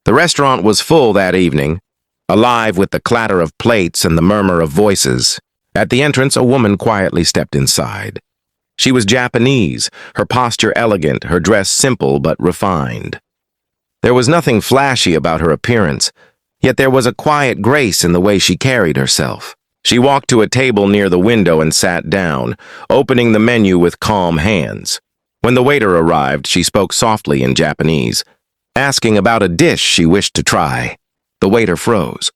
The restaurant was full that evening, alive with the clatter of plates and the murmur of voices. At the entrance, a woman quietly stepped inside. She was Japanese, her posture elegant, her dress simple but refined. There was nothing flashy about her appearance, yet there was a quiet grace in the way she carried herself. She walked to a table near the window and sat down, opening the menu with calm hands. When the waiter arrived, she spoke softly in Japanese, asking about a dish she wished to try. The waiter froze.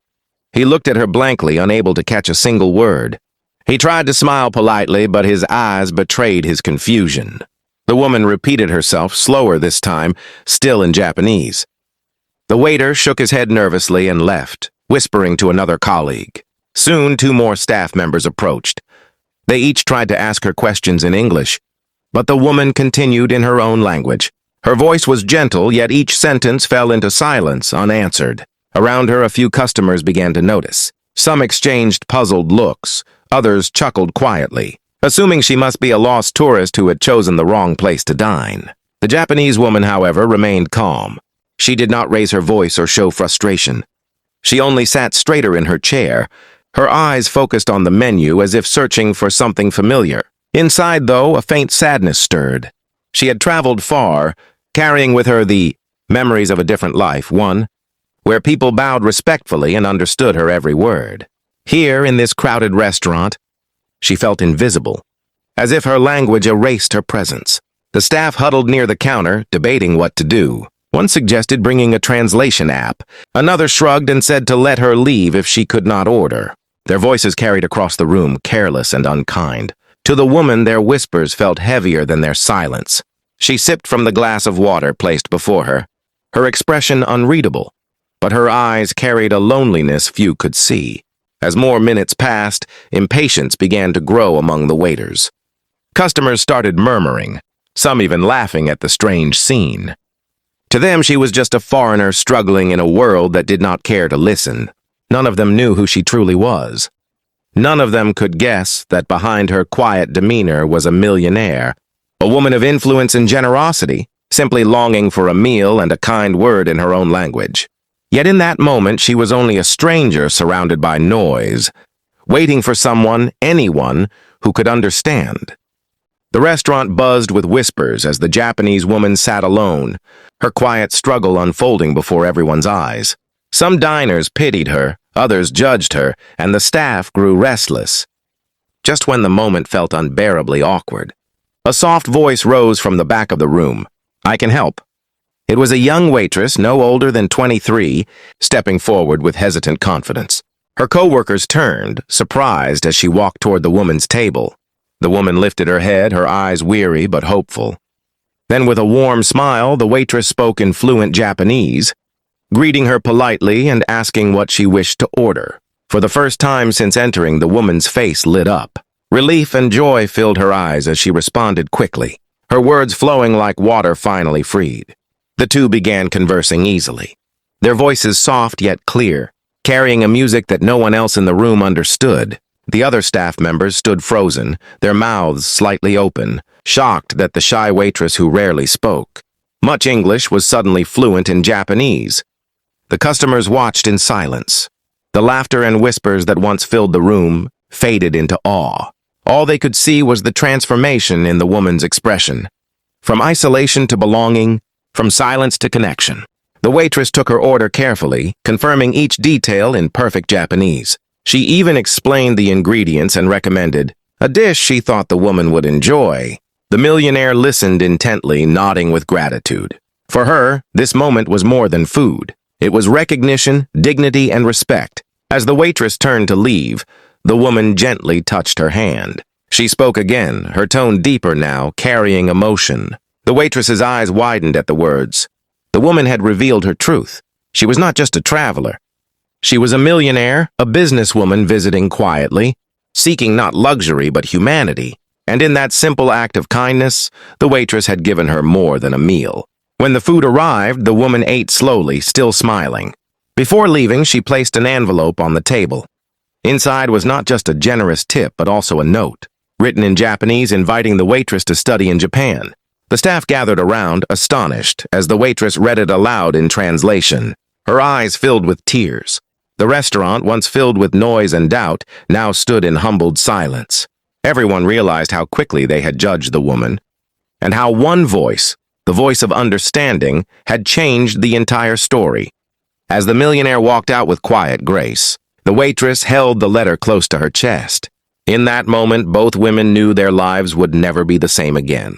He looked at her blankly, unable to catch a single word. He tried to smile politely, but his eyes betrayed his confusion. The woman repeated herself, slower this time, still in Japanese. The waiter shook his head nervously and left, whispering to another colleague. Soon, 2 more staff members approached. They each tried to ask her questions in English, but the woman continued in her own language. Her voice was gentle, yet each sentence fell into silence, unanswered. Around her, a few customers began to notice. Some exchanged puzzled looks, others chuckled quietly, assuming she must be a lost tourist who had chosen the wrong place to dine. The Japanese woman, however, remained calm. She did not raise her voice or show frustration. She only sat straighter in her chair, her eyes focused on the menu as if searching for something familiar. Inside, though, a faint sadness stirred. She had traveled far, carrying with her the memories of a different life, one where people bowed respectfully and understood her every word. Here, in this crowded restaurant, she felt invisible, as if her language erased her presence. The staff huddled near the counter, debating what to do. One suggested bringing a translation app. Another shrugged and said to let her leave if she could not order. Their voices carried across the room, careless and unkind. To the woman, their whispers felt heavier than their silence. She sipped from the glass of water placed before her, her expression unreadable, but her eyes carried a loneliness few could see. As more minutes passed, impatience began to grow among the waiters. Customers started murmuring, some even laughing at the strange scene. To them, she was just a foreigner struggling in a world that did not care to listen. None of them knew who she truly was. None of them could guess that behind her quiet demeanor was a millionaire, a woman of influence and generosity, simply longing for a meal and a kind word in her own language. Yet in that moment, she was only a stranger surrounded by noise, waiting for someone, anyone, who could understand. The restaurant buzzed with whispers as the Japanese woman sat alone, her quiet struggle unfolding before everyone's eyes. Some diners pitied her, others judged her, and the staff grew restless. Just when the moment felt unbearably awkward, a soft voice rose from the back of the room. "I can help." It was a young waitress, no older than 23, stepping forward with hesitant confidence. Her co-workers turned, surprised as she walked toward the woman's table. The woman lifted her head, her eyes weary but hopeful. Then with a warm smile, the waitress spoke in fluent Japanese, greeting her politely and asking what she wished to order. For the first time since entering, the woman's face lit up. Relief and joy filled her eyes as she responded quickly, her words flowing like water finally freed. The two began conversing easily, their voices soft yet clear, carrying a music that no one else in the room understood. The other staff members stood frozen, their mouths slightly open, shocked that the shy waitress who rarely spoke much English was suddenly fluent in Japanese. The customers watched in silence. The laughter and whispers that once filled the room faded into awe. All they could see was the transformation in the woman's expression. From isolation to belonging, from silence to connection. The waitress took her order carefully, confirming each detail in perfect Japanese. She even explained the ingredients and recommended a dish she thought the woman would enjoy. The millionaire listened intently, nodding with gratitude. For her, this moment was more than food. It was recognition, dignity, and respect. As the waitress turned to leave, the woman gently touched her hand. She spoke again, her tone deeper now, carrying emotion. The waitress's eyes widened at the words. The woman had revealed her truth. She was not just a traveler. She was a millionaire, a businesswoman visiting quietly, seeking not luxury but humanity. And in that simple act of kindness, the waitress had given her more than a meal. When the food arrived, the woman ate slowly, still smiling. Before leaving, she placed an envelope on the table. Inside was not just a generous tip, but also a note, written in Japanese inviting the waitress to study in Japan. The staff gathered around, astonished, as the waitress read it aloud in translation. Her eyes filled with tears. The restaurant, once filled with noise and doubt, now stood in humbled silence. Everyone realized how quickly they had judged the woman, and how one voice, the voice of understanding, had changed the entire story. As the millionaire walked out with quiet grace, the waitress held the letter close to her chest. In that moment, both women knew their lives would never be the same again.